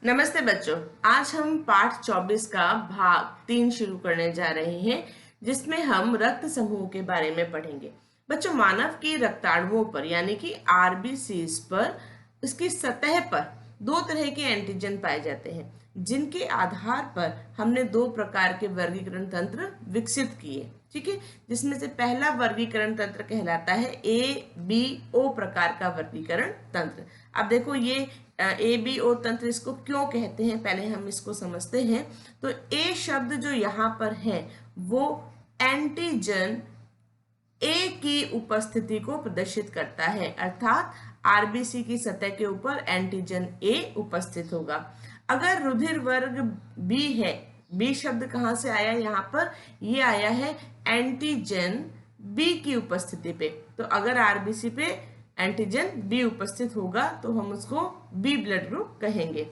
नमस्ते बच्चों। आज हम पाठ 24 का भाग 3 शुरू करने जा रहे हैं, जिसमें हम रक्त समूह के बारे में पढ़ेंगे। बच्चों, मानव की रक्ताणुओं पर यानी कि आरबीसीज पर उसकी सतह पर दो तरह के एंटीजन पाए जाते हैं, जिनके आधार पर हमने दो प्रकार के वर्गीकरण तंत्र विकसित किए। ठीक है, जिसमें से पहला वर्गीकरण तंत्र कहलाता है ABO प्रकार का वर्गीकरण तंत्र। अब देखो, ये ABO तंत्र इसको क्यों कहते हैं, पहले हम इसको समझते हैं। तो ए शब्द जो यहाँ पर है वो एंटीजन ए की उपस्थिति को प्रदर्शित करता है, अर्थात आरबीसी की सतह के ऊपर एंटीजन ए उपस्थित होगा। अगर रुधिर वर्ग बी है, बी शब्द कहाँ से आया यहाँ पर, ये आया है एंटीजन बी की उपस्थिति पे। तो अगर आरबीसी पे एंटीजन बी उपस्थित होगा तो हम उसको बी ब्लड ग्रुप कहेंगे।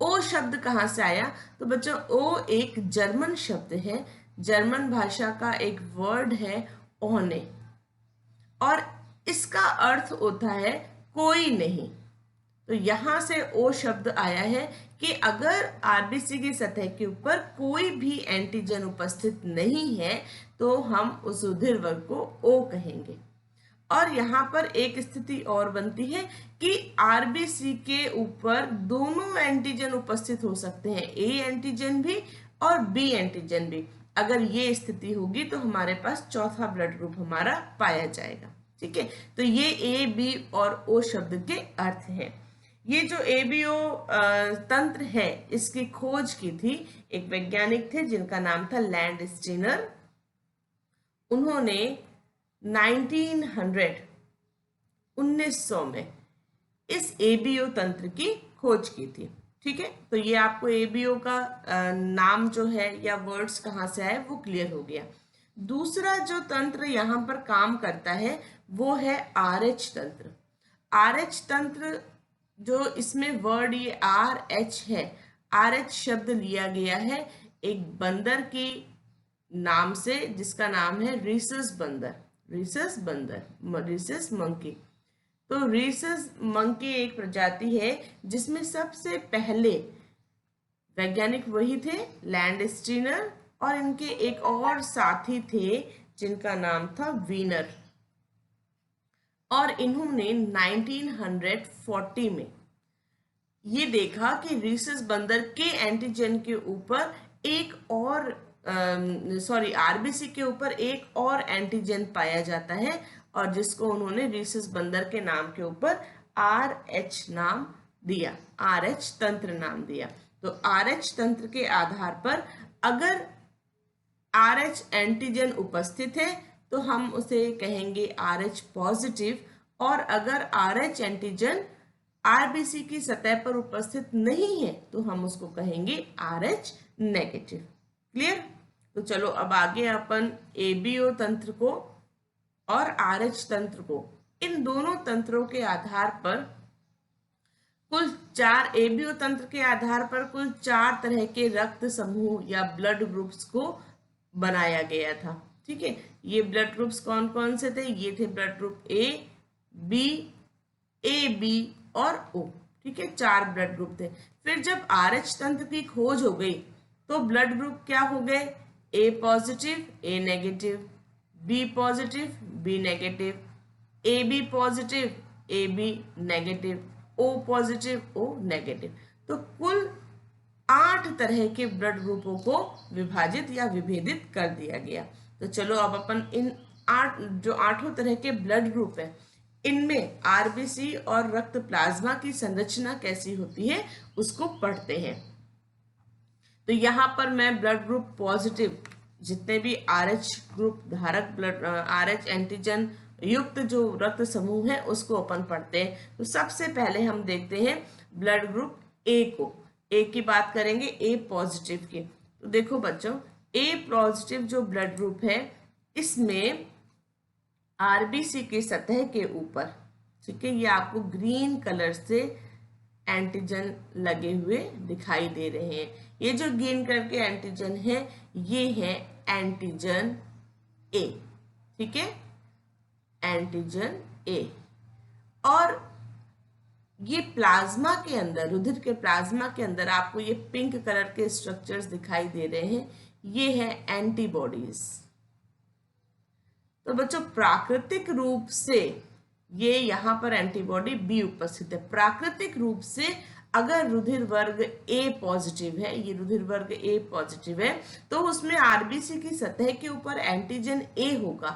ओ शब्द कहाँ से आया, तो बच्चों ओ एक जर्मन शब्द है, जर्मन भाषा का एक वर्ड है ओने, और इसका अर्थ होता है कोई नहीं। तो यहां से ओ शब्द आया है कि अगर आरबीसी की सतह के ऊपर कोई भी एंटीजन उपस्थित नहीं है तो हम उस रुधिर वर्ग को ओ कहेंगे। और यहाँ पर एक स्थिति और बनती है कि आरबीसी के ऊपर दोनों एंटीजन उपस्थित हो सकते हैं, ए एंटीजन भी और बी एंटीजन भी। अगर ये स्थिति होगी तो हमारे पास चौथा ब्लड ग्रुप हमारा पाया जाएगा। ठीक है, तो ये ए बी और ओ शब्द के अर्थ हैं। ये जो एबीओ तंत्र है, इसकी खोज की थी एक वैज्ञानिक थे जिनका नाम था लैंड स्टीनर। उन्होंने 1900 में इस एबीओ तंत्र की खोज की थी। ठीक है, तो ये आपको एबीओ का नाम जो है या वर्ड्स कहाँ से आए वो क्लियर हो गया। दूसरा जो तंत्र यहाँ पर काम करता है वो है आरएच तंत्र। आरएच तंत्र, जो इसमें वर्ड ये RH है, RH शब्द लिया गया है एक बंदर की नाम से, जिसका नाम है रीसस बंदर। रीसस बंदर, रीसस मंकी। तो रीसस मंकी एक प्रजाति है जिसमें सबसे पहले वैज्ञानिक वही थे लैंड स्टीनर, और इनके एक और साथी थे जिनका नाम था वीनर। और इन्होंने 1940 में ये देखा कि रीसस बंदर के एंटीजन के ऊपर एक और आरबीसी के ऊपर एक और एंटीजन पाया जाता है, और जिसको उन्होंने रीसस बंदर के नाम के ऊपर RH नाम दिया, RH तंत्र नाम दिया। तो RH तंत्र के आधार पर अगर RH एंटीजन उपस्थित है तो हम उसे कहेंगे RH पॉजिटिव, और अगर RH एंटीजन आरबीसी की सतह पर उपस्थित नहीं है तो हम उसको कहेंगे RH नेगेटिव। क्लियर? तो चलो अब आगे अपन एबीओ तंत्र को और RH तंत्र को, इन दोनों तंत्रों के आधार पर कुल 4 एबीओ तंत्र के आधार पर कुल 4 तरह के रक्त समूह या ब्लड ग्रुप्स को बनाया गया था। ठीक है, ये ब्लड ग्रुप्स कौन कौन से थे? ये थे ब्लड ग्रुप AB और O। ठीक है, 4 ब्लड ग्रुप थे। फिर जब RH तंत्र की खोज हो गई तो ब्लड ग्रुप क्या हो गए? A positive, A negative, B positive, B negative, AB positive, AB negative, O positive, O negative. तो कुल 8 तरह के ब्लड ग्रुपों को विभाजित या विभेदित कर दिया गया। तो चलो अब अपन इन 8 तरह के ब्लड ग्रुप है, इनमें आरबीसी और रक्त प्लाज्मा की संरचना कैसी होती है उसको पढ़ते हैं। तो यहाँ पर मैं ब्लड ग्रुप पॉजिटिव जितने भी RH ग्रुप धारक ब्लड RH एंटीजन युक्त जो रक्त समूह है उसको अपन पढ़ते हैं। तो सबसे पहले हम देखते हैं ब्लड ग्रुप A को। A की बात करेंगे, A पॉजिटिव की। तो देखो बच्चों, A पॉजिटिव जो ब्लड ग्रुप है इसमें आरबीसी की सतह के ऊपर, ठीक है, ये आपको ग्रीन कलर से एंटीजन लगे हुए दिखाई दे रहे हैं। ये जो ग्रीन कलर के एंटीजन है ये है एंटीजन A। ठीक है, एंटीजन A। और ये प्लाज्मा के अंदर, रुधिर के प्लाज्मा के अंदर आपको ये पिंक कलर के स्ट्रक्चर्स दिखाई दे रहे हैं, ये है एंटीबॉडीज। तो बच्चों प्राकृतिक रूप से ये यहाँ पर एंटीबॉडी बी उपस्थित है। प्राकृतिक रूप से अगर रुधिर वर्ग ए पॉजिटिव है, ये रुधिर वर्ग ए पॉजिटिव है, तो उसमें आरबीसी की सतह के ऊपर एंटीजन ए होगा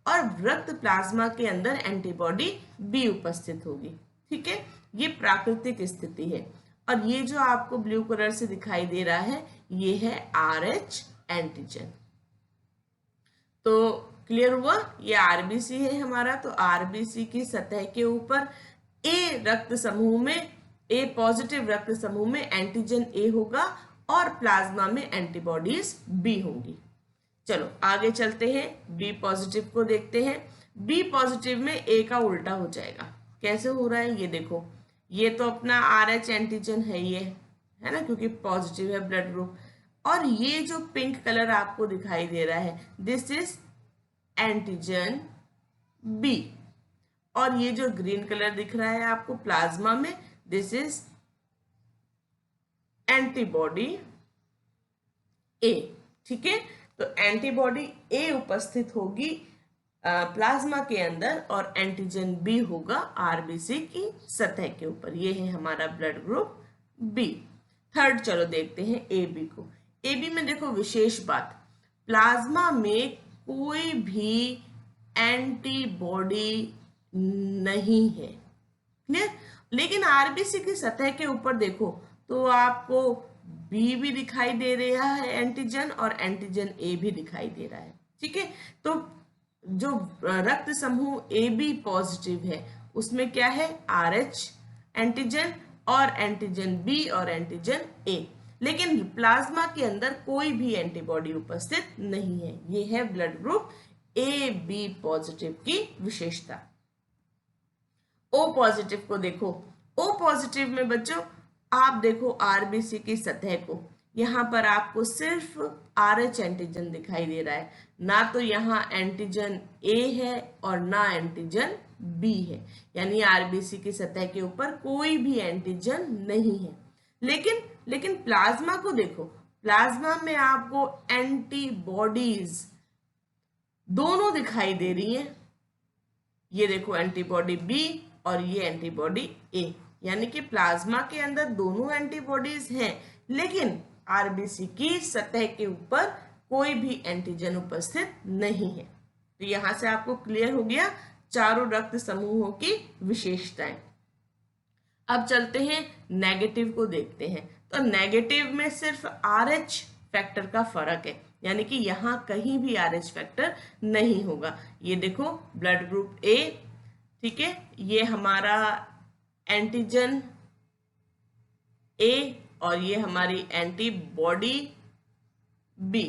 और रक्त प्लाज्मा के अंदर एंटीबॉडी बी उपस्थित होगी। ठीक है, ये प्राकृतिक स्थिति है। और ये जो आपको ब्लू कलर से दिखाई दे रहा है, ये है आरएच एंटीजन। तो क्लियर हुआ, ये आरबीसी है हमारा। तो आरबीसी की सतह के ऊपर ए रक्त समूह में, ए पॉजिटिव रक्त समूह में एंटीजन ए होगा और प्लाज्मा में एंटीबॉडीज बी होंगी। चलो आगे चलते हैं, बी पॉजिटिव को देखते हैं। बी पॉजिटिव में ए का उल्टा हो जाएगा। कैसे हो रहा है ये देखो, ये तो अपना आरएच एंटीजन है, ये है ना, क्योंकि पॉजिटिव है ब्लड ग्रुप। और ये जो पिंक कलर आपको दिखाई दे रहा है, दिस इज एंटीजन बी। और ये जो ग्रीन कलर दिख रहा है आपको प्लाज्मा में, दिस इज एंटीबॉडी ए। ठीक है, तो एंटीबॉडी ए उपस्थित होगी प्लाज्मा के अंदर और एंटीजन बी होगा आरबीसी की सतह के ऊपर। ये है हमारा ब्लड ग्रुप बी। थर्ड चलो देखते हैं ए बी को। ए बी में देखो विशेष बात, प्लाज्मा में कोई भी एंटीबॉडी नहीं है। क्लियर, लेकिन आरबीसी की सतह के ऊपर देखो तो आपको बी भी दिखाई दे रहा है एंटीजन, और एंटीजन ए भी दिखाई दे रहा है। ठीक है, तो जो रक्त समूह ए बी पॉजिटिव है उसमें क्या है, आरएच एंटीजन और एंटीजन बी और एंटीजन ए। लेकिन प्लाज्मा के अंदर कोई भी एंटीबॉडी उपस्थित नहीं है। ये है blood group A B positive की विशेषता। ओ पॉजिटिव को देखो। ओ पॉजिटिव में बच्चों आप देखो आरबीसी की सतह को, यहाँ पर आपको सिर्फ आरएच एंटीजन दिखाई दे रहा है, ना तो यहाँ एंटीजन ए है और ना एंटीजन बी है, यानी आरबीसी की सतह के ऊपर कोई भी एंटीजन नहीं है। लेकिन प्लाज्मा को देखो, प्लाज्मा में आपको एंटीबॉडीज दोनों दिखाई दे रही हैं। ये देखो एंटीबॉडी बी और ये एंटीबॉडी ए, यानी कि प्लाज्मा के अंदर दोनों एंटीबॉडीज हैं, लेकिन आरबीसी की सतह के ऊपर कोई भी एंटीजन उपस्थित नहीं है। तो यहां से आपको क्लियर हो गया चारों रक्त समूहों की विशेषताएं। अब चलते हैं नेगेटिव को देखते हैं। तो नेगेटिव में सिर्फ आरएच फैक्टर का फर्क है, यानी कि यहाँ कहीं भी आरएच फैक्टर नहीं होगा। ये देखो ब्लड ग्रुप ए, ठीक है, ये हमारा एंटीजन ए और ये हमारी एंटीबॉडी बी,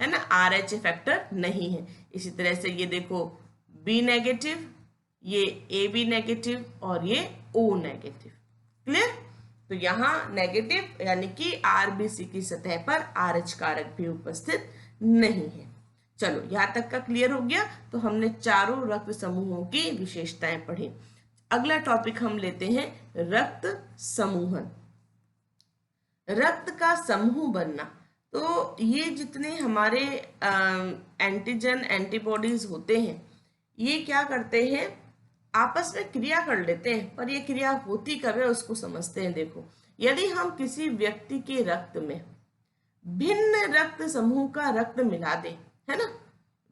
है ना, आरएच फैक्टर नहीं है। इसी तरह से ये देखो बी नेगेटिव, ये ए बी नेगेटिव और ये ओ नेगेटिव। क्लियर, तो यहाँ नेगेटिव यानी कि आरबीसी की सतह पर आरएच कारक भी उपस्थित नहीं है। चलो यहाँ तक का क्लियर हो गया। तो हमने चारों रक्त समूहों की विशेषताएं पढ़ी। अगला टॉपिक हम लेते हैं रक्त समूहन। रक्त का समूह बनना, तो ये जितने हमारे एंटीजन एंटीबॉडीज होते हैं, ये क्या करते हैं, आपस में क्रिया कर लेते हैं, पर ये क्रिया होती कब है उसको समझते हैं। देखो, यदि हम किसी व्यक्ति के रक्त में भिन्न रक्त समूह का रक्त मिला दें, है ना,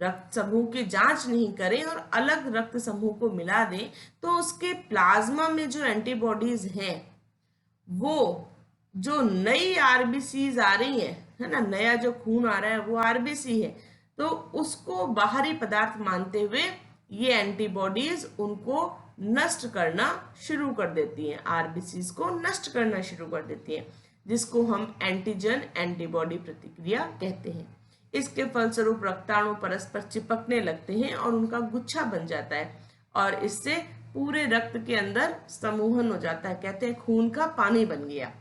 रक्त समूह की जांच नहीं करें और अलग रक्त समूह को मिला दें, तो उसके प्लाज्मा में जो एंटीबॉडीज हैं, वो जो नई आरबीसीज आ रही है ना, नया जो खून आ रहा है वो आरबीसी है, तो उसको बाहरी पदार्थ मानते हुए ये एंटीबॉडीज उनको नष्ट करना शुरू कर देती हैं, आरबीसीज को नष्ट करना शुरू कर देती हैं, जिसको हम एंटीजन एंटीबॉडी प्रतिक्रिया कहते हैं। इसके फलस्वरूप रक्ताणु परस्पर चिपकने लगते हैं और उनका गुच्छा बन जाता है और इससे पूरे रक्त के अंदर समूहन हो जाता है, कहते हैं खून का पानी बन गया,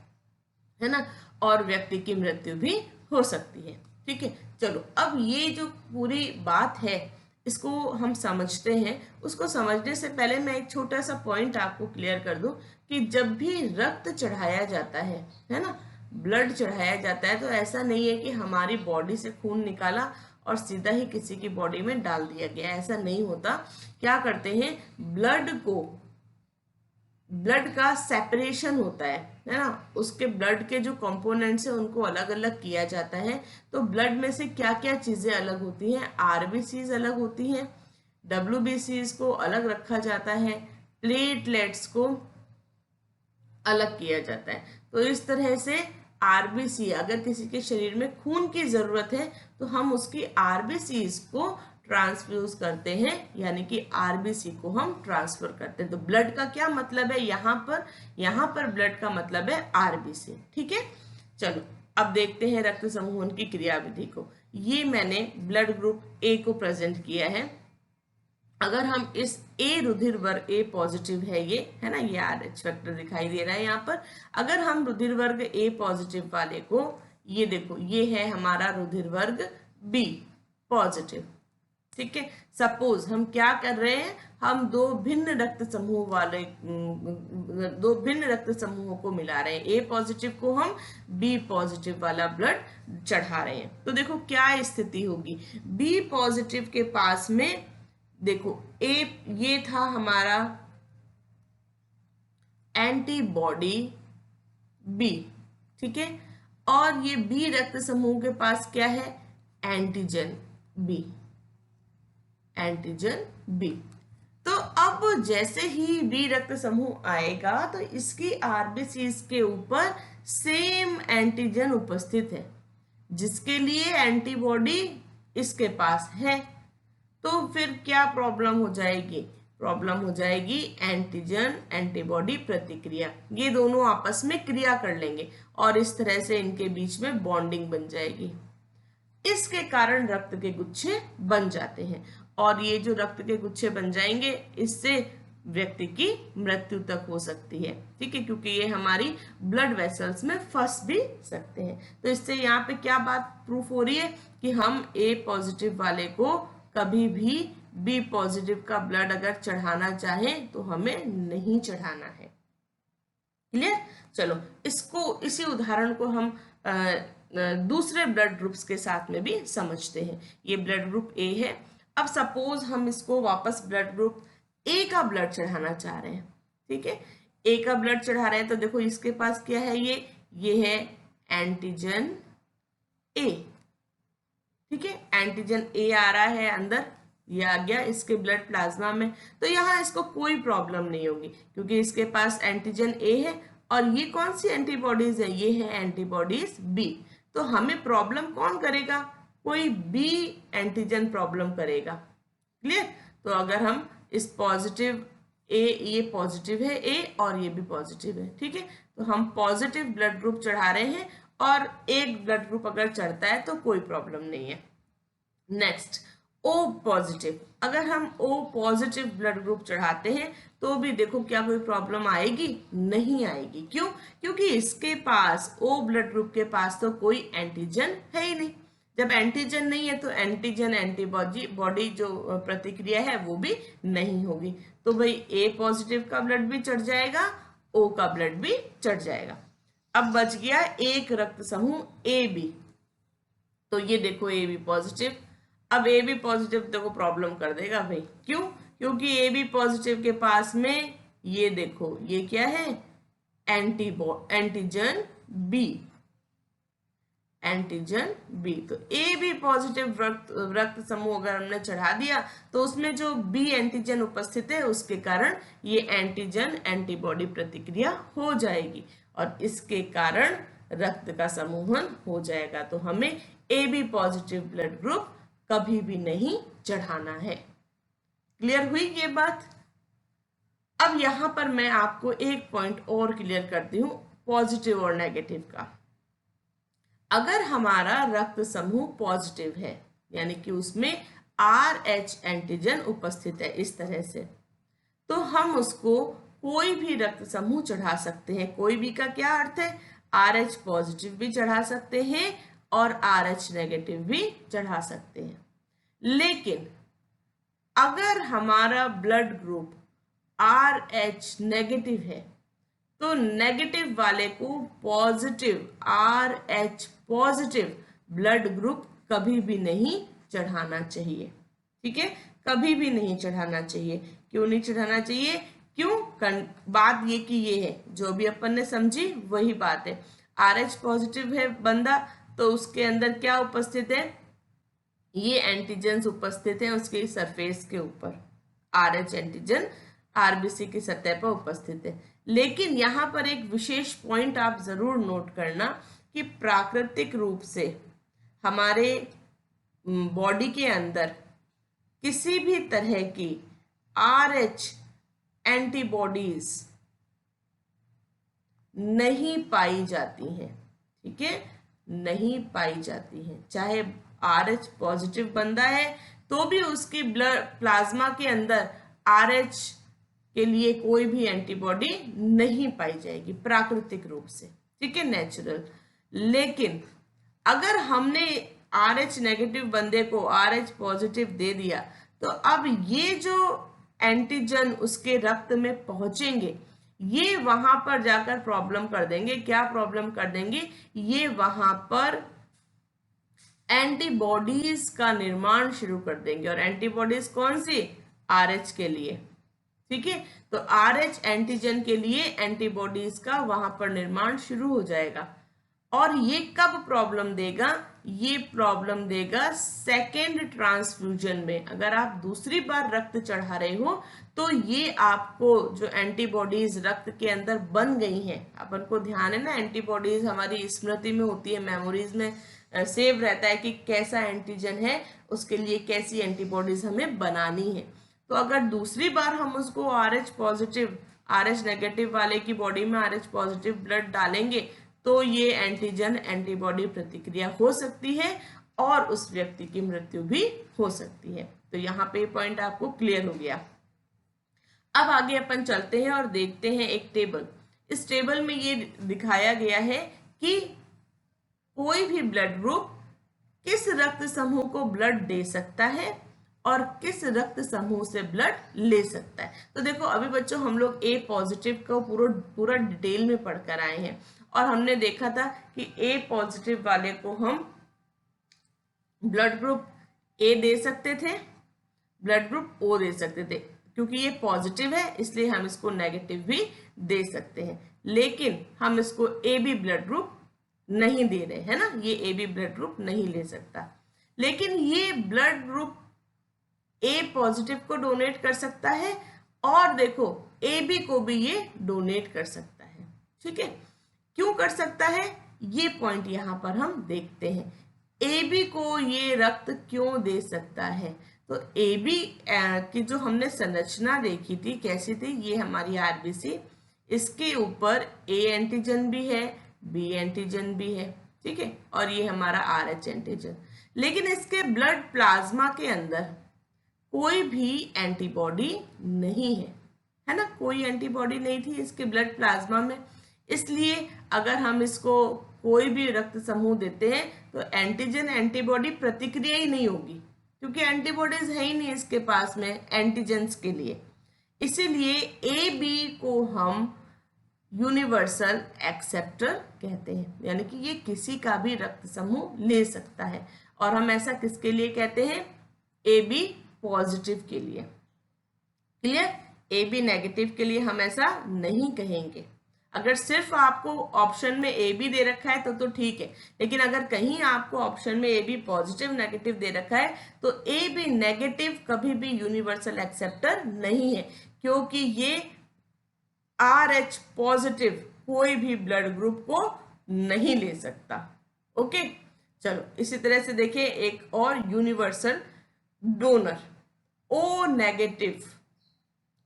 है ना, और व्यक्ति की मृत्यु भी हो सकती है। ठीक है, चलो अब ये जो पूरी बात है इसको हम समझते हैं। उसको समझने से पहले मैं एक छोटा सा पॉइंट आपको क्लियर कर दूं कि जब भी रक्त चढ़ाया जाता है ना, ब्लड चढ़ाया जाता है, तो ऐसा नहीं है कि हमारी बॉडी से खून निकाला और सीधा ही किसी की बॉडी में डाल दिया गया, ऐसा नहीं होता। क्या करते हैं, ब्लड का सेपरेशन होता है ना, उसके ब्लड के जो कंपोनेंट्स हैं उनको अलग अलग किया जाता है। तो ब्लड में से क्या क्या चीजें अलग होती हैं, आरबीसीज अलग होती हैं, डब्ल्यूबीसीज को अलग रखा जाता है, प्लेटलेट्स को अलग किया जाता है। तो इस तरह से आरबीसी, अगर किसी के शरीर में खून की जरूरत है तो हम उसकी आरबीसीज को ट्रांसफ्यूज करते हैं, यानी कि आरबीसी को हम ट्रांसफर करते हैं। तो ब्लड का क्या मतलब है यहाँ पर ब्लड का मतलब है आरबीसी। ठीक है, चलो अब देखते हैं रक्त समूहन की क्रियाविधि को। ये मैंने ब्लड ग्रुप ए को प्रेजेंट किया है। अगर हम इस ए रुधिर वर्ग ए पॉजिटिव है, ये है ना, ये RH फैक्टर दिखाई दे रहा है यहाँ पर। अगर हम रुधिर वर्ग ए पॉजिटिव वाले को, ये देखो ये है हमारा रुधिर वर्ग बी पॉजिटिव। ठीक है, सपोज हम क्या कर रहे हैं, हम दो भिन्न रक्त समूहों को मिला रहे हैं। ए पॉजिटिव को हम बी पॉजिटिव वाला ब्लड चढ़ा रहे हैं। तो देखो क्या स्थिति होगी, बी पॉजिटिव के पास में देखो ये था हमारा एंटीबॉडी बी, ठीक है, और ये बी रक्त समूह के पास क्या है, एंटीजन बी, एंटीजन बी। तो अब जैसे ही बी रक्त समूह आएगा तो इसकी आरबीसीज के ऊपर सेम एंटीजन उपस्थित है, जिसके लिए एंटीबॉडी इसके पास है। तो फिर क्या प्रॉब्लम हो जाएगी, प्रॉब्लम हो जाएगी एंटीजन एंटीबॉडी प्रतिक्रिया। ये दोनों आपस में क्रिया कर लेंगे और इस तरह से इनके बीच में बॉन्डिंग बन जाएगी। इसके कारण रक्त के गुच्छे बन जाते हैं, और ये जो रक्त के गुच्छे बन जाएंगे इससे व्यक्ति की मृत्यु तक हो सकती है। ठीक है, क्योंकि ये हमारी ब्लड वेसल्स में फंस भी सकते हैं। तो इससे यहाँ पे क्या बात प्रूफ हो रही है कि हम ए पॉजिटिव वाले को कभी भी बी पॉजिटिव का ब्लड अगर चढ़ाना चाहें तो हमें नहीं चढ़ाना है। क्लियर, चलो इसी उदाहरण को हम दूसरे ब्लड ग्रुप्स के साथ में भी समझते हैं। ये ब्लड ग्रुप ए है। अब सपोज हम इसको वापस ब्लड ग्रुप ए का ब्लड चढ़ाना चाह रहे हैं। ठीक है, ए का ब्लड चढ़ा रहे हैं तो देखो इसके पास क्या है, ये है एंटीजन ए। ठीक है, एंटीजन ए आ रहा है अंदर, ये आ गया इसके ब्लड प्लाज्मा में। तो यहाँ इसको कोई प्रॉब्लम नहीं होगी क्योंकि इसके पास एंटीजन ए है, और ये कौन सी एंटीबॉडीज है, ये है एंटीबॉडीज बी। तो हमें प्रॉब्लम कौन करेगा, कोई बी एंटीजन प्रॉब्लम करेगा। क्लियर, तो अगर हम इस पॉजिटिव ए, ये पॉजिटिव है ए और ये भी पॉजिटिव है, ठीक है, तो हम पॉजिटिव ब्लड ग्रुप चढ़ा रहे हैं और एक ब्लड ग्रुप अगर चढ़ता है तो कोई प्रॉब्लम नहीं है। नेक्स्ट ओ पॉजिटिव, अगर हम ओ पॉजिटिव ब्लड ग्रुप चढ़ाते हैं तो भी देखो क्या कोई प्रॉब्लम आएगी, नहीं आएगी। क्यों, क्योंकि इसके पास ओ ब्लड ग्रुप के पास तो कोई एंटीजन है ही नहीं। जब एंटीजन नहीं है तो एंटीजन एंटीबॉडी जो प्रतिक्रिया है वो भी नहीं होगी। तो भाई ए पॉजिटिव का ब्लड भी चढ़ जाएगा, ओ का ब्लड भी चढ़ जाएगा। अब बच गया एक रक्त समूह ए बी। तो ये देखो ए बी पॉजिटिव। अब ए बी पॉजिटिव देखो प्रॉब्लम कर देगा भाई, क्यों, क्योंकि ए बी पॉजिटिव के पास में ये देखो ये क्या है, एंटीजन बी, एंटीजन बी। तो ए बी पॉजिटिव रक्त समूह अगर हमने चढ़ा दिया तो उसमें जो बी एंटीजन उपस्थित है उसके कारण ये एंटीजन एंटीबॉडी प्रतिक्रिया हो जाएगी और इसके कारण रक्त का समूहन हो जाएगा। तो हमें A B positive blood group कभी भी नहीं चढ़ाना है। क्लियर हुई ये बात। अब यहां पर मैं आपको एक पॉइंट और क्लियर करती हूं, पॉजिटिव और नेगेटिव का। अगर हमारा रक्त समूह पॉजिटिव है यानी कि उसमें RH एंटीजन उपस्थित है इस तरह से, तो हम उसको कोई भी रक्त समूह चढ़ा सकते हैं। कोई भी का क्या अर्थ है, RH पॉजिटिव भी चढ़ा सकते हैं और RH नेगेटिव भी चढ़ा सकते हैं। लेकिन अगर हमारा ब्लड ग्रुप RH नेगेटिव है तो नेगेटिव वाले को positive RH positive blood group कभी भी नहीं चढ़ाना चाहिए। ठीक है, कभी भी नहीं चढ़ाना चाहिए। क्यों नहीं चढ़ाना चाहिए? क्यों? बात ये कि ये है, जो भी अपन ने समझी वही बात है। RH पॉजिटिव है बंदा तो उसके अंदर क्या उपस्थित है? ये एंटीजन्स उपस्थित है उसके सरफेस के ऊपर। RH एंटीजन RBC की सतह पर उपस्थित है। लेकिन यहाँ पर एक विशेष पॉइंट आप जरूर नोट करना कि प्राकृतिक रूप से हमारे बॉडी के अंदर किसी भी तरह की RH एंटीबॉडीज नहीं पाई जाती हैं। ठीक है, नहीं पाई जाती हैं। चाहे RH पॉजिटिव बंदा है तो भी उसकी ब्लड प्लाज्मा के अंदर RH के लिए कोई भी एंटीबॉडी नहीं पाई जाएगी प्राकृतिक रूप से। ठीक है, नेचुरल। लेकिन अगर हमने RH नेगेटिव बंदे को RH पॉजिटिव दे दिया तो अब ये जो एंटीजन उसके रक्त में पहुंचेंगे ये वहां पर जाकर प्रॉब्लम कर देंगे। क्या प्रॉब्लम कर देंगे? ये वहां पर एंटीबॉडीज का निर्माण शुरू कर देंगे। और एंटीबॉडीज कौन सी? RH के लिए। ठीक है, तो RH एंटीजन के लिए एंटीबॉडीज का वहां पर निर्माण शुरू हो जाएगा। और ये कब प्रॉब्लम देगा? ये प्रॉब्लम देगा सेकेंड ट्रांसफ्यूजन में। अगर आप दूसरी बार रक्त चढ़ा रहे हो तो ये आपको जो एंटीबॉडीज रक्त के अंदर बन गई हैं, अपन को ध्यान है ना, एंटीबॉडीज हमारी स्मृति में होती है, मेमोरीज में सेव रहता है कि कैसा एंटीजन है, उसके लिए कैसी एंटीबॉडीज हमें बनानी है। तो अगर दूसरी बार हम उसको RH पॉजिटिव RH नेगेटिव वाले की बॉडी में RH पॉजिटिव ब्लड डालेंगे तो ये एंटीजन एंटीबॉडी प्रतिक्रिया हो सकती है और उस व्यक्ति की मृत्यु भी हो सकती है। तो यहाँ पे पॉइंट आपको क्लियर हो गया। अब आगे अपन चलते हैं और देखते हैं एक टेबल। इस टेबल में ये दिखाया गया है कि कोई भी ब्लड ग्रुप किस रक्त समूह को ब्लड दे सकता है और किस रक्त समूह से ब्लड ले सकता है। तो देखो अभी बच्चों हम लोग A पॉजिटिव को पूरा डिटेल में पढ़कर आए हैं और हमने देखा था कि A पॉजिटिव वाले को हम ब्लड ग्रुप A दे सकते थे, ब्लड ग्रुप O दे सकते थे। क्योंकि ये पॉजिटिव है इसलिए हम इसको नेगेटिव भी दे सकते हैं, लेकिन हम इसको AB ब्लड ग्रुप नहीं दे रहे हैं ना, ये AB ब्लड ग्रुप नहीं ले सकता। लेकिन ये ब्लड ग्रुप A पॉजिटिव को डोनेट कर सकता है और देखो AB को भी ये डोनेट कर सकता है। ठीक है, क्यों कर सकता है ये पॉइंट यहाँ पर हम देखते हैं। AB को ये रक्त क्यों दे सकता है? तो AB की जो हमने संरचना देखी थी कैसी थी, ये हमारी RBC, इसके ऊपर A एंटीजन भी है, B एंटीजन भी है। ठीक है, और ये हमारा RH एंटीजन। लेकिन इसके ब्लड प्लाज्मा के अंदर कोई भी एंटीबॉडी नहीं है ना, कोई एंटीबॉडी नहीं थी इसके ब्लड प्लाज्मा में। इसलिए अगर हम इसको कोई भी रक्त समूह देते हैं तो एंटीजन एंटीबॉडी प्रतिक्रिया ही नहीं होगी, क्योंकि एंटीबॉडीज है ही नहीं इसके पास में एंटीजेंस के लिए। इसीलिए AB को हम यूनिवर्सल एक्सेप्टर कहते हैं, यानी कि ये किसी का भी रक्त समूह ले सकता है। और हम ऐसा किसके लिए कहते हैं? AB पॉजिटिव के लिए। क्लियर? AB नेगेटिव के लिए हम ऐसा नहीं कहेंगे। अगर सिर्फ आपको ऑप्शन में AB दे रखा है तो ठीक है, लेकिन अगर कहीं आपको ऑप्शन में AB पॉजिटिव नेगेटिव दे रखा है तो AB नेगेटिव कभी भी यूनिवर्सल एक्सेप्टर नहीं है, क्योंकि ये RH पॉजिटिव कोई भी ब्लड ग्रुप को नहीं ले सकता। ओके, चलो इसी तरह से देखिए एक और universal donor O negative.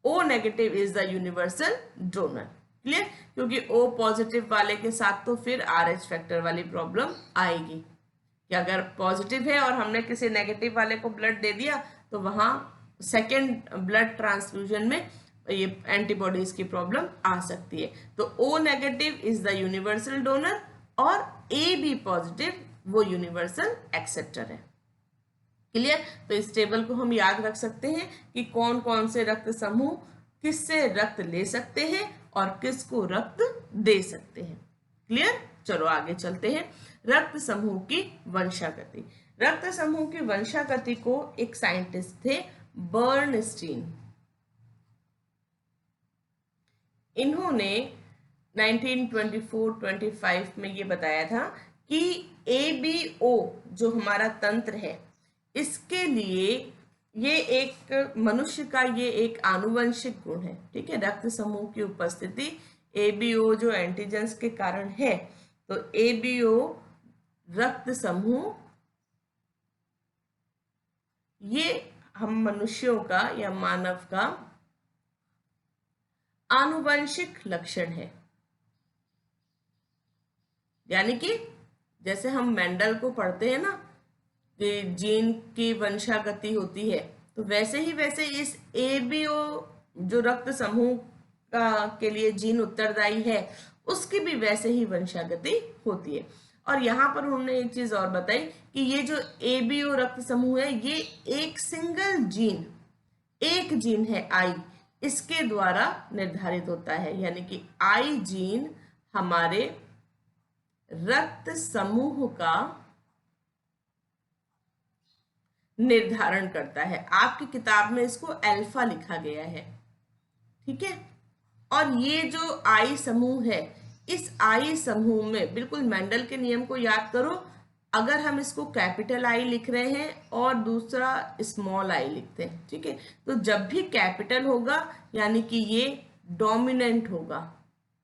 O negative is the universal donor. Clear? क्योंकि O पॉजिटिव वाले के साथ तो फिर RH फैक्टर वाली प्रॉब्लम आएगी कि अगर पॉजिटिव है और हमने किसी नेगेटिव वाले को ब्लड दे दिया तो वहां सेकेंड ब्लड ट्रांसफ्यूजन में ये एंटीबॉडीज की प्रॉब्लम आ सकती है। तो O negative is the universal donor और AB पॉजिटिव वो यूनिवर्सल एक्सेप्टर है। क्लियर। तो इस टेबल को हम याद रख सकते हैं कि कौन कौन से रक्त समूह किससे रक्त ले सकते हैं और किसको रक्त दे सकते हैं। क्लियर। चलो आगे चलते हैं। रक्त समूह की वंशागति। रक्त समूह की वंशागति को एक साइंटिस्ट थे बर्नस्टीन। इन्होंने 1924-25 में ये बताया था कि ABO जो हमारा तंत्र है, इसके लिए ये एक मनुष्य का ये एक आनुवंशिक गुण है। ठीक है, रक्त समूह की उपस्थिति ABO जो एंटीजेंस के कारण है, तो ABO रक्त समूह ये हम मनुष्यों का या मानव का आनुवंशिक लक्षण है। यानी कि जैसे हम मेंडल को पढ़ते हैं ना कि जीन की वंशागति होती है, तो वैसे इस ABO जो रक्त समूह का के लिए जीन उत्तरदायी है, उसकी भी वैसे ही वंशागति होती है। और यहाँ पर उन्होंने एक चीज और बताई कि ये जो ABO रक्त समूह है, ये एक सिंगल जीन, एक जीन है I, इसके द्वारा निर्धारित होता है। यानी कि I जीन हमारे रक्त समूह का निर्धारण करता है। आपकी किताब में इसको अल्फा लिखा गया है। ठीक है। और ये जो I समूह है, इस I समूह में बिल्कुल मेंडल के नियम को याद करो, अगर हम इसको कैपिटल I लिख रहे हैं और दूसरा स्मॉल I लिखते हैं, ठीक है, तो जब भी कैपिटल होगा यानी कि ये डोमिनेंट होगा,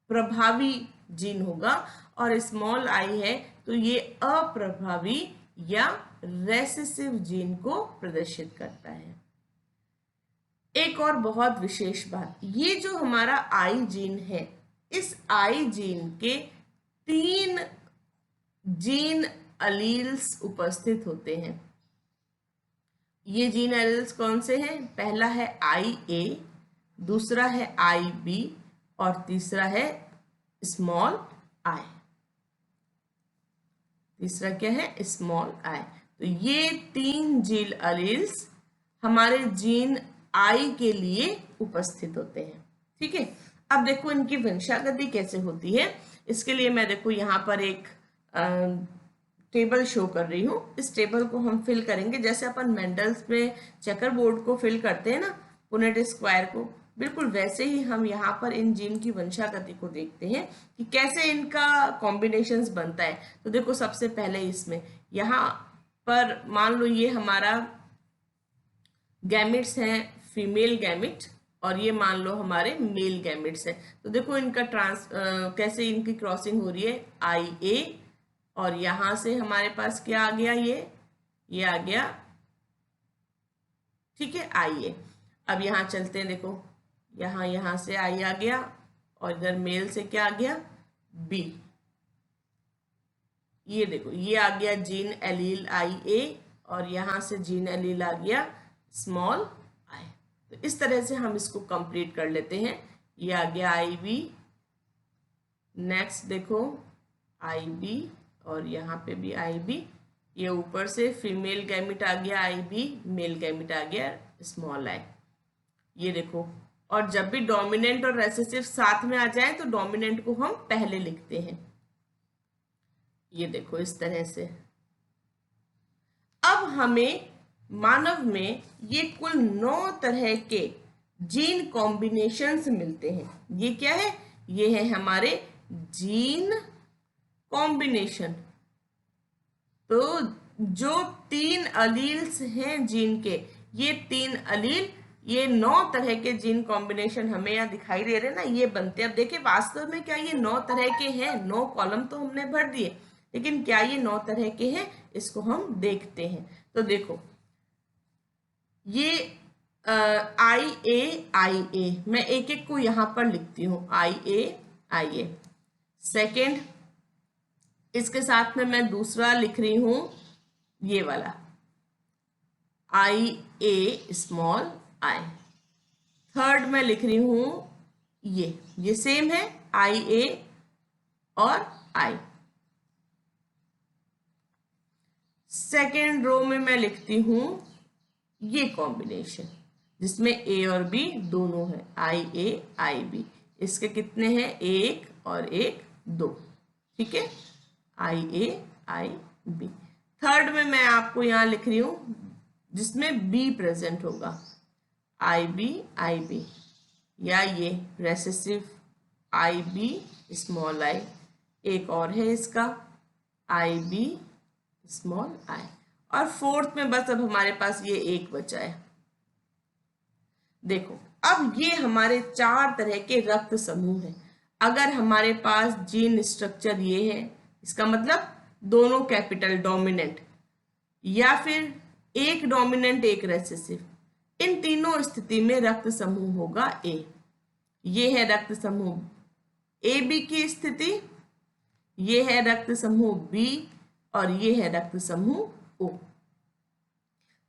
प्रभावी जीन होगा, और स्मॉल I है तो ये अप्रभावी या रेसेसिव जीन को प्रदर्शित करता है। एक और बहुत विशेष बात, ये जो हमारा I जीन है, इस I जीन के 3 जीन अलील्स उपस्थित होते हैं। ये जीन एलील्स कौन से हैं? पहला है IA, दूसरा है IB और तीसरा है स्मॉल I। तीसरा क्या है? Small I। तो ये 3 जीन अलील्स हमारे जीन I के लिए उपस्थित होते हैं। ठीक है। अब देखो इनकी वंशागति कैसे होती है। इसके लिए मैं देखो यहाँ पर एक टेबल शो कर रही हूँ। इस टेबल को हम फिल करेंगे जैसे अपन मेंडल्स में चेकर बोर्ड को फिल करते हैं ना, पुनेट स्क्वायर को, बिल्कुल वैसे ही हम यहाँ पर इन जीन की वंशागति को देखते हैं कि कैसे इनका कॉम्बिनेशंस बनता है। तो देखो सबसे पहले इसमें यहाँ पर मान लो ये हमारा गैमिट्स हैं, फीमेल गैमिट, और ये मान लो हमारे मेल गैमिट्स है। तो देखो इनका कैसे इनकी क्रॉसिंग हो रही है, IA, और यहां से हमारे पास क्या आ गया, ये आ गया। ठीक है, IA। अब यहाँ चलते हैं, देखो यहां से I आ गया, और इधर मेल से क्या आ गया, B। ये देखो ये आ गया जीन एलील IA, और यहां से जीन एलील आ गया स्मॉल I। तो इस तरह से हम इसको कंप्लीट कर लेते हैं। ये आ गया IB, नेक्स्ट देखो IB, और यहाँ पे भी IB, ये ऊपर से फीमेल गैमिट आ गया IB, मेल गैमिट आ गया स्मॉल I। ये देखो, और जब भी डोमिनेंट और रेसेसिव साथ में आ जाए तो डोमिनेंट को हम पहले लिखते हैं। ये देखो इस तरह से। अब हमें मानव में ये कुल 9 तरह के जीन कॉम्बिनेशंस मिलते हैं। ये क्या है? ये है हमारे जीन कॉम्बिनेशन। तो जो 3 अलील्स हैं जीन के, ये 3 अलील, ये 9 तरह के जीन कॉम्बिनेशन हमें यहाँ दिखाई दे रहे हैं ना, ये बनते हैं। अब देखिए वास्तव में क्या ये 9 तरह के हैं? 9 कॉलम तो हमने भर दिए, लेकिन क्या ये 9 तरह के हैं? इसको हम देखते हैं। तो देखो ये IA, मैं एक एक को यहां पर लिखती हूँ। IA। सेकेंड, इसके साथ में मैं दूसरा लिख रही हूं, ये वाला IA स्मॉल I। थर्ड मैं लिख रही हूं ये सेम है IA और I। सेकेंड रो में मैं लिखती हूँ ये कॉम्बिनेशन जिसमें ए और बी दोनों है, आई ए आई बी। इसके कितने हैं, एक और एक, दो, ठीक है, आई ए आई बी। थर्ड में मैं आपको यहाँ लिख रही हूँ जिसमें बी प्रेजेंट होगा, आई बी, या ये recessive I B small I. एक और है इसका आई बी स्मॉल आई। और फोर्थ में बस अब हमारे पास ये एक बचा है। देखो अब ये हमारे 4 तरह के रक्त समूह हैं। अगर हमारे पास जीन स्ट्रक्चर ये है, इसका मतलब दोनों कैपिटल डोमिनेंट, या फिर एक डोमिनेंट एक रेसेसिव, इन तीनों स्थिति में रक्त समूह होगा ए। ये है रक्त समूह ए बी की स्थिति, ये है रक्त समूह बी, और ये है रक्त समूह ओ।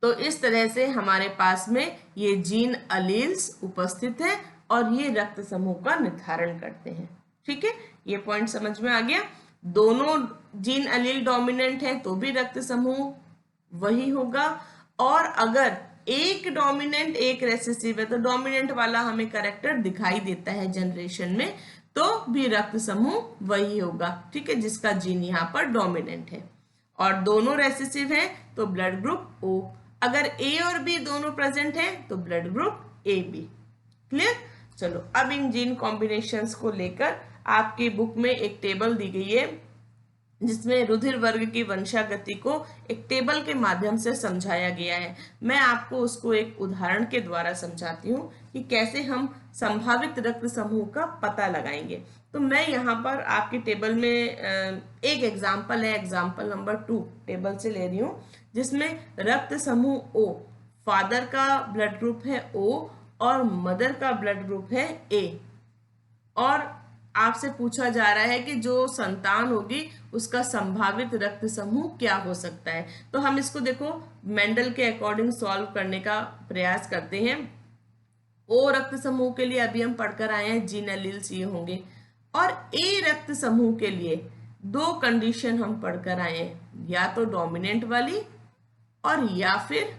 तो इस तरह से हमारे पास में ये जीन अलील्स उपस्थित है और ये रक्त समूह का निर्धारण करते हैं। ठीक है, ये पॉइंट समझ में आ गया। दोनों जीन अलील डोमिनेंट है तो भी रक्त समूह वही होगा, और अगर एक डोमिनेंट एक रेसेसिव है तो डोमिनेंट वाला हमें कैरेक्टर दिखाई देता है जनरेशन में, तो भी रक्त समूह वही होगा, ठीक है, जिसका जीन यहाँ पर डोमिनेंट है। और दोनों रेसेसिव है तो ब्लड ग्रुप ओ। अगर ए और बी दोनों प्रेजेंट है तो blood group A B. Clear. चलो अब इन जीन कॉम्बिनेशंस को लेकर आपकी बुक में एक टेबल दी गई है जिसमें रुधिर वर्ग की वंशागति को एक टेबल के माध्यम से समझाया गया है। मैं आपको उसको एक उदाहरण के द्वारा समझाती हूँ कि कैसे हम संभावित रक्त समूह का पता लगाएंगे। तो मैं यहाँ पर आपकी टेबल में एक एग्जाम्पल है, एग्जाम्पल नंबर 2 टेबल से ले रही हूँ, जिसमें रक्त समूह ओ, फादर का ब्लड ग्रुप है ओ और मदर का ब्लड ग्रुप है ए, और आपसे पूछा जा रहा है कि जो संतान होगी उसका संभावित रक्त समूह क्या हो सकता है। तो हम इसको देखो मेंडल के अकॉर्डिंग सॉल्व करने का प्रयास करते हैं। ओ रक्त समूह के लिए अभी हम पढ़कर आए हैं जीन एलील्स ये होंगे, और ए रक्त समूह के लिए 2 कंडीशन हम पढ़कर आए हैं, या तो डोमिनेंट वाली और या फिर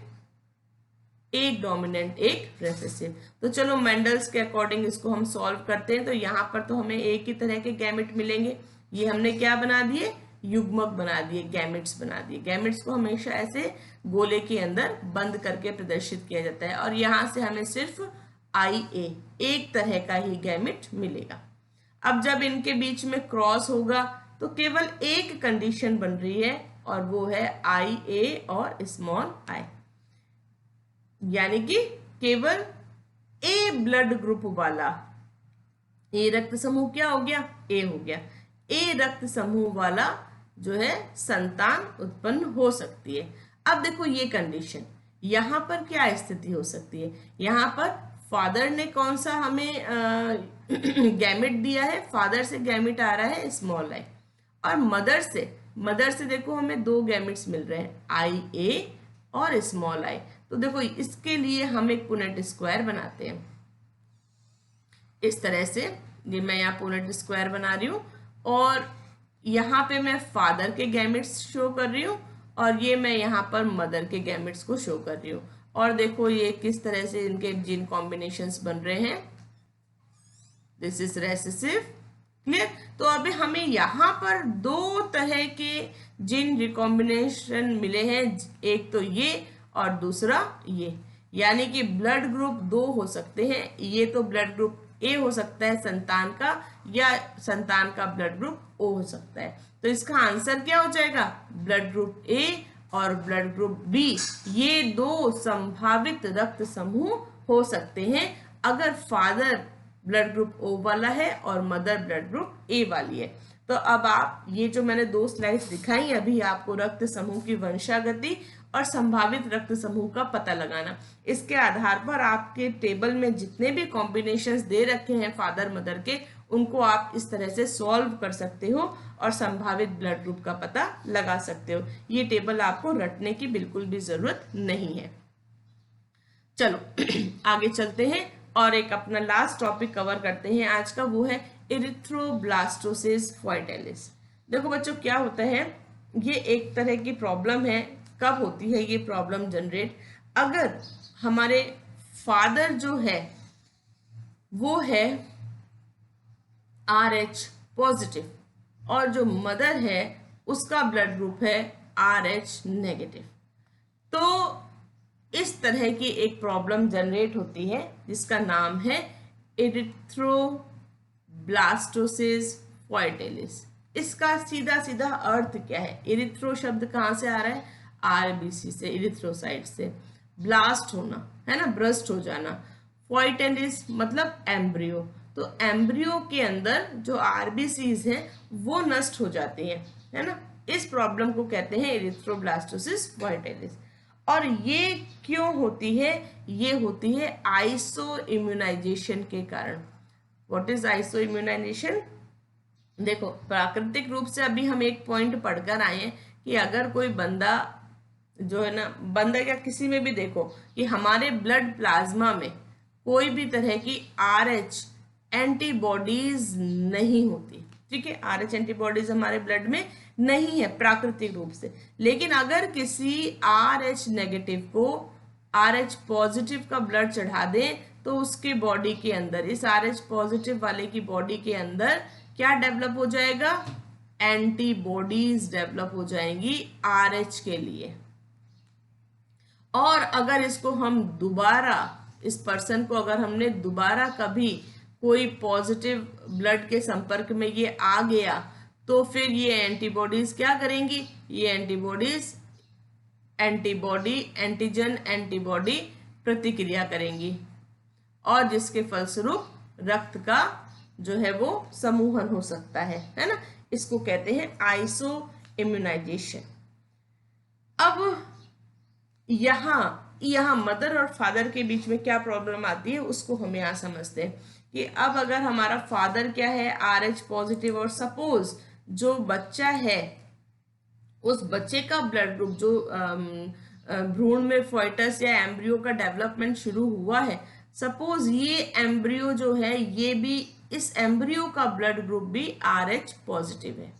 एक डोमिनेंट एक रेसेसिव। तो चलो मेंडल्स के अकॉर्डिंग इसको हम सॉल्व करते हैं। तो यहाँ पर तो हमें एक ही तरह के गैमेट मिलेंगे। ये हमने क्या बना दिए, युग्मक बना दिए, गैमेट्स बना दिए। गैमेट्स को हमेशा ऐसे गोले के अंदर बंद करके प्रदर्शित किया जाता है, और यहाँ से हमें सिर्फ आई ए एक तरह का ही गैमेट मिलेगा। अब जब इनके बीच में क्रॉस होगा तो केवल एक कंडीशन बन रही है, और वो है आई ए और स्मॉल आई, यानी कि केवल ए ब्लड ग्रुप वाला, ए रक्त समूह क्या हो गया, ए हो गया, ए रक्त समूह वाला जो है संतान उत्पन्न हो सकती है। अब देखो ये कंडीशन, यहां पर क्या स्थिति हो सकती है, यहां पर फादर ने कौन सा हमें गैमेट दिया है, फादर से गैमेट आ रहा है स्मॉल आई, और मदर से देखो हमें 2 गैमेट्स मिल रहे हैं, आई ए और स्मॉल आई। तो देखो इसके लिए हम एक पुनेट स्क्वायर बनाते हैं इस तरह से। ये मैं यहाँ पुनेट स्क्वायर बना रही हूँ, और यहाँ पे मैं फादर के गैमेट्स शो कर रही हूँ, और ये मैं यहाँ पर मदर के गैमेट्स को शो कर रही हूँ। और देखो ये किस तरह से इनके जीन कॉम्बिनेशंस बन रहे हैं। This is recessive. क्लियर। तो अभी हमें यहाँ पर 2 तरह के जीन रिकॉम्बिनेशन मिले हैं, एक तो ये और दूसरा ये, यानी कि ब्लड ग्रुप 2 हो सकते हैं। ये तो ब्लड ग्रुप ए हो सकता है संतान का, या संतान का ब्लड ग्रुप ओ हो सकता है। तो इसका आंसर क्या हो जाएगा, ब्लड ग्रुप ए और ब्लड ग्रुप बी, ये 2 संभावित रक्त समूह हो सकते हैं अगर फादर ब्लड ग्रुप ओ वाला है और मदर ब्लड ग्रुप ए वाली है। तो अब आप ये जो मैंने 2 स्लाइड्स दिखाई अभी आपको, रक्त समूह की वंशागति और संभावित रक्त समूह का पता लगाना, इसके आधार पर आपके टेबल में जितने भी कॉम्बिनेशंस दे रखे हैं फादर मदर के, उनको आप इस तरह से सॉल्व कर सकते हो और संभावित ब्लड ग्रुप का पता लगा सकते हो। ये टेबल आपको रटने की बिल्कुल भी जरूरत नहीं है। चलो आगे चलते हैं और एक अपना लास्ट टॉपिक कवर करते हैं आज का, वो है इरिथ्रोब्लास्टोसिस फॉइटालिस। देखो बच्चों क्या होता है, ये एक तरह की प्रॉब्लम है कब होती है ये प्रॉब्लम जनरेट? अगर हमारे फादर जो है वो है RH पॉजिटिव और जो मदर है उसका ब्लड ग्रुप है RH नेगेटिव, तो इस तरह की एक प्रॉब्लम जनरेट होती है जिसका नाम है इरिथ्रोब्लास्टोसिस फॉयटाइलिस। इसका सीधा सीधा अर्थ क्या है? इरिथ्रो शब्द कहाँ से आ रहा है? RBC से, इरिथ्रोसाइट से। ब्लास्ट होना है ना, ब्रस्ट हो जाना। फॉयटाइलिस मतलब एम्ब्रियो, तो एम्ब्रियो के अंदर जो RBCs हैं वो नष्ट हो जाती हैं, है ना। इस प्रॉब्लम को कहते हैं इरिथ्रोब्लास्टोसिस फॉयटाइलिस। और ये क्यों होती है? ये होती है आइसो इम्यूनाइजेशन के कारण। What is isoimmunisation? देखो, प्राकृतिक रूप से अभी हम एक पॉइंट पढ़कर आए हैं कि अगर कोई बंदा जो है ना, बंदा या किसी में भी देखो कि हमारे ब्लड प्लाज्मा में कोई भी तरह की RH एंटीबॉडीज नहीं होती, ठीक है। RH एंटीबॉडीज हमारे ब्लड में नहीं है प्राकृतिक रूप से, लेकिन अगर किसी RH नेगेटिव को RH पॉजिटिव का ब्लड चढ़ा दें तो उसके बॉडी के अंदर, इस RH पॉजिटिव वाले की बॉडी के अंदर क्या डेवलप हो जाएगा? एंटीबॉडीज डेवलप हो जाएंगी RH के लिए। और अगर इसको हम दोबारा, इस पर्सन को अगर हमने दोबारा कभी कोई पॉजिटिव ब्लड के संपर्क में ये आ गया तो फिर ये एंटीबॉडीज क्या करेंगी? ये एंटीबॉडीज एंटीजन एंटीबॉडी प्रतिक्रिया करेंगी और जिसके फलस्वरूप रक्त का जो है वो समूहन हो सकता है ना। इसको कहते हैं आइसो इम्यूनाइजेशन। अब यहाँ मदर और फादर के बीच में क्या प्रॉब्लम आती है उसको हम यहाँ समझते हैं कि अब अगर हमारा फादर क्या है? RH पॉजिटिव, और सपोज जो बच्चा है उस बच्चे का ब्लड ग्रुप जो भ्रूण में फोइटस या एम्ब्रियो का डेवलपमेंट शुरू हुआ है, सपोज ये एम्ब्रियो जो है ये भी, इस एम्ब्रियो का ब्लड ग्रुप भी RH पॉजिटिव है।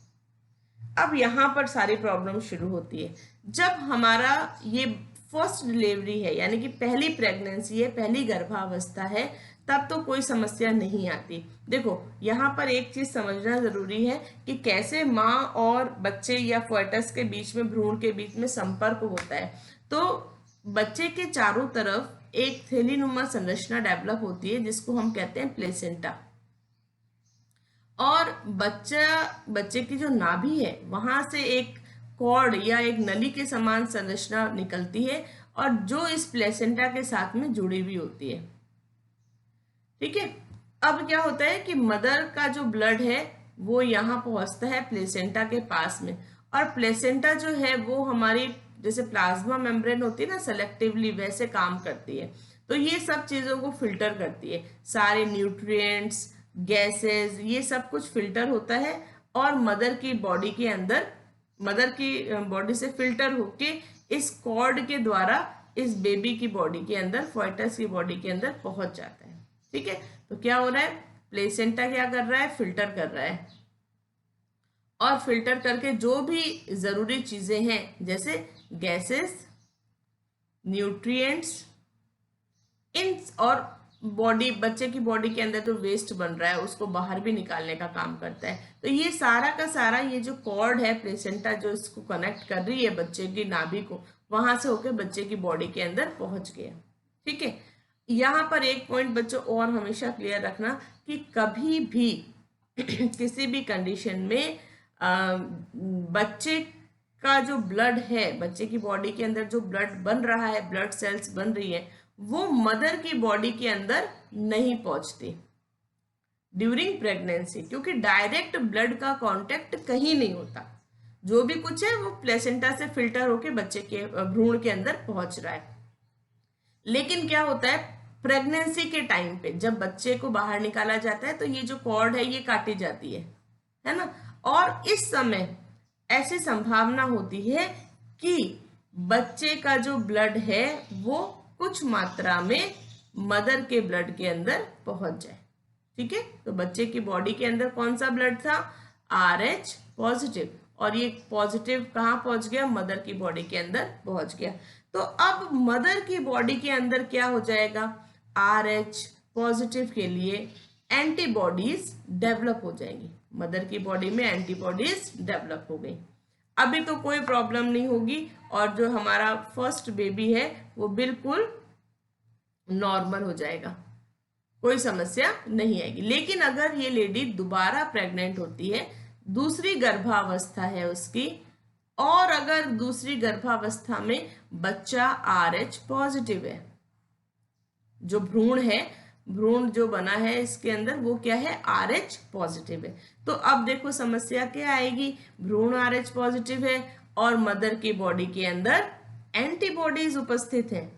अब यहाँ पर सारी प्रॉब्लम शुरू होती है। जब हमारा ये फर्स्ट डिलीवरी है, यानी कि पहली प्रेगनेंसी है, पहली गर्भावस्था है, तब तो कोई समस्या नहीं आती। देखो, यहाँ पर एक चीज समझना जरूरी है कि कैसे माँ और बच्चे या फोइटस के बीच में, भ्रूण के बीच में संपर्क होता है। तो बच्चे के चारों तरफ एक थैलीनुमा संरचना डेवलप होती है जिसको हम कहते हैं प्लेसेंटा, और बच्चे की जो नाभि है वहां से एक कॉर्ड या एक नली के समान संरचना निकलती है और जो इस प्लेसेंटा के साथ में जुड़ी हुई होती है, ठीक है। अब क्या होता है कि मदर का जो ब्लड है वो यहाँ पहुंचता है प्लेसेंटा के पास में, और प्लेसेंटा जो है वो हमारी जैसे प्लाज्मा मेम्ब्रेन होती है ना, सेलेक्टिवली वैसे काम करती है। तो ये सब चीजों को फिल्टर करती है, सारे न्यूट्रिएंट्स, गैसेस, ये सब कुछ फिल्टर होता है और मदर की बॉडी के अंदर, मदर की बॉडी से फिल्टर होके इस कॉर्ड के द्वारा इस बेबी की बॉडी के अंदर, फोइटस की बॉडी के अंदर पहुंच जाता है, ठीक है। तो क्या हो रहा है? प्लेसेंटा क्या कर रहा है? फिल्टर कर रहा है, और फिल्टर करके जो भी जरूरी चीजें हैं जैसे गैसेस, न्यूट्रिएंट्स, इन और बॉडी, बच्चे की बॉडी के अंदर जो वेस्ट बन रहा है उसको बाहर भी निकालने का काम करता है। तो ये सारा का सारा, ये जो कॉर्ड है प्लेसेंटा जो इसको कनेक्ट कर रही है बच्चे की नाभि को, वहां से होकर बच्चे की बॉडी के अंदर पहुंच गया, ठीक है। यहाँ पर एक पॉइंट बच्चों और हमेशा क्लियर रखना कि कभी भी किसी भी कंडीशन में बच्चे का जो ब्लड है, बच्चे की बॉडी के अंदर जो ब्लड बन रहा है, ब्लड सेल्स बन रही है, वो मदर की बॉडी के अंदर नहीं पहुंचती ड्यूरिंग प्रेगनेंसी, क्योंकि डायरेक्ट ब्लड का कांटेक्ट कहीं नहीं होता। जो भी कुछ है वो प्लेसेंटा से फिल्टर होके बच्चे के भ्रूण के अंदर पहुंच रहा है। लेकिन क्या होता है, प्रेगनेंसी के टाइम पे जब बच्चे को बाहर निकाला जाता है तो ये जो कॉर्ड है ये काटी जाती है ना, और इस समय ऐसी संभावना होती है कि बच्चे का जो ब्लड है वो कुछ मात्रा में मदर के ब्लड के अंदर पहुंच जाए, ठीक है। तो बच्चे की बॉडी के अंदर कौन सा ब्लड था? RH पॉजिटिव, और ये पॉजिटिव कहाँ पहुंच गया, मदर की बॉडी के अंदर पहुंच गया। तो अब मदर की बॉडी के अंदर क्या हो जाएगा, RH पॉजिटिव के लिए एंटीबॉडीज डेवलप हो जाएंगी, मदर की बॉडी में एंटीबॉडीज डेवलप हो गई। अभी तो कोई प्रॉब्लम नहीं होगी और जो हमारा फर्स्ट बेबी है वो बिल्कुल नॉर्मल हो जाएगा, कोई समस्या नहीं आएगी। लेकिन अगर ये लेडी दोबारा प्रेग्नेंट होती है, दूसरी गर्भावस्था है उसकी, और अगर दूसरी गर्भावस्था में बच्चा RH पॉजिटिव है, जो भ्रूण है, भ्रूण जो बना है इसके अंदर वो क्या है, RH पॉजिटिव है। तो अब देखो समस्या क्या आएगी, भ्रूण RH पॉजिटिव है और मदर की बॉडी के अंदर एंटीबॉडीज उपस्थित है,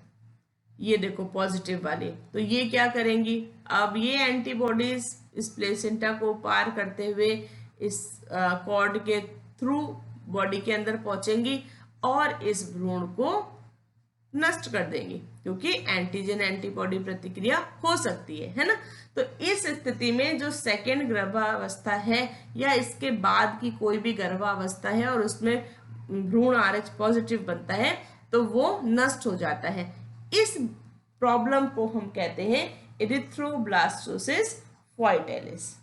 ये देखो पॉजिटिव वाले, तो ये क्या करेंगी, अब ये एंटीबॉडीज इस प्लेसेंटा को पार करते हुए इस कॉर्ड के थ्रू बॉडी के अंदर पहुंचेंगी और इस भ्रूण को नष्ट कर देंगी, क्योंकि एंटीजन एंटीबॉडी प्रतिक्रिया हो सकती है ना। तो इस स्थिति में जो सेकेंड गर्भावस्था है या इसके बाद की कोई भी गर्भावस्था है और उसमें भ्रूण RH पॉजिटिव बनता है तो वो नष्ट हो जाता है। इस प्रॉब्लम को हम कहते हैं इरिथ्रोब्लास्टोसिस फॉइटेलिस,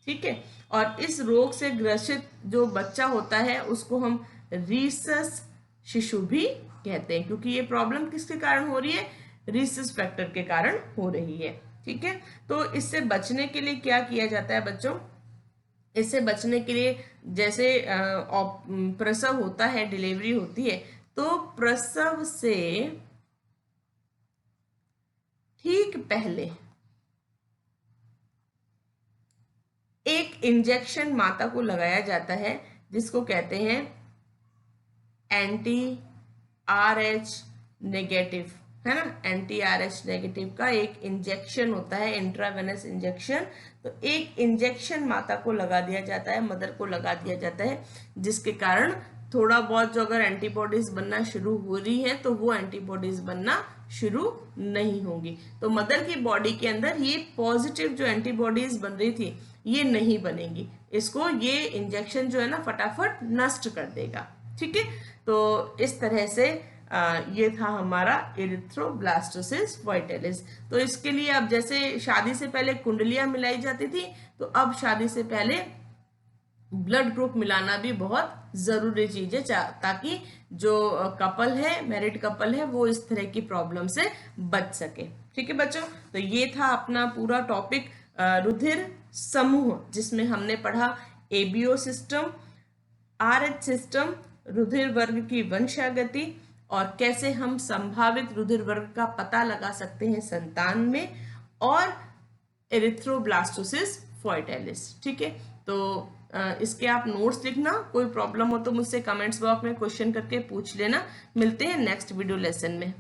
ठीक है। और इस रोग से ग्रसित जो बच्चा होता है उसको हम रीसस शिशु भी कहते हैं, क्योंकि ये प्रॉब्लम किसके कारण हो रही है, रीसस फैक्टर के कारण हो रही है, ठीक है। तो इससे बचने के लिए क्या किया जाता है बच्चों, इससे बचने के लिए जैसे प्रसव होता है, डिलीवरी होती है, तो प्रसव से ठीक पहले एक इंजेक्शन माता को लगाया जाता है जिसको कहते हैं एंटी RH नेगेटिव, है ना, एंटी RH नेगेटिव का एक इंजेक्शन होता है, इंट्रावेनस इंजेक्शन। तो एक इंजेक्शन माता को लगा दिया जाता है, मदर को लगा दिया जाता है, जिसके कारण थोड़ा बहुत जो अगर एंटीबॉडीज बनना शुरू हो रही है तो वो एंटीबॉडीज बनना शुरू नहीं होंगी। तो मदर की बॉडी के अंदर ये पॉजिटिव जो एंटीबॉडीज बन रही थी ये नहीं बनेंगी, इसको ये इंजेक्शन जो है ना फटाफट नष्ट कर देगा, ठीक है। तो इस तरह से ये था हमारा इरिथ्रोब्लास्टोसिस फॉइटेलिस। तो इसके लिए अब जैसे शादी से पहले कुंडलियां मिलाई जाती थी, तो अब शादी से पहले ब्लड ग्रुप मिलाना भी बहुत जरूरी चीज है, ताकि जो कपल है, मैरिड कपल है, वो इस तरह की प्रॉब्लम से बच सके, ठीक है बच्चों। तो ये था अपना पूरा टॉपिक रुधिर समूह, जिसमें हमने पढ़ा ABO सिस्टम, RH सिस्टम, रुधिर वर्ग की वंशागति और कैसे हम संभावित रुधिर वर्ग का पता लगा सकते हैं संतान में, और एरिथ्रोब्लास्टोसिस फॉइटेलिस, ठीक है। तो इसके आप नोट्स लिखना, कोई प्रॉब्लम हो तो मुझसे कमेंट्स बॉक्स में क्वेश्चन करके पूछ लेना। मिलते हैं नेक्स्ट वीडियो लेसन में।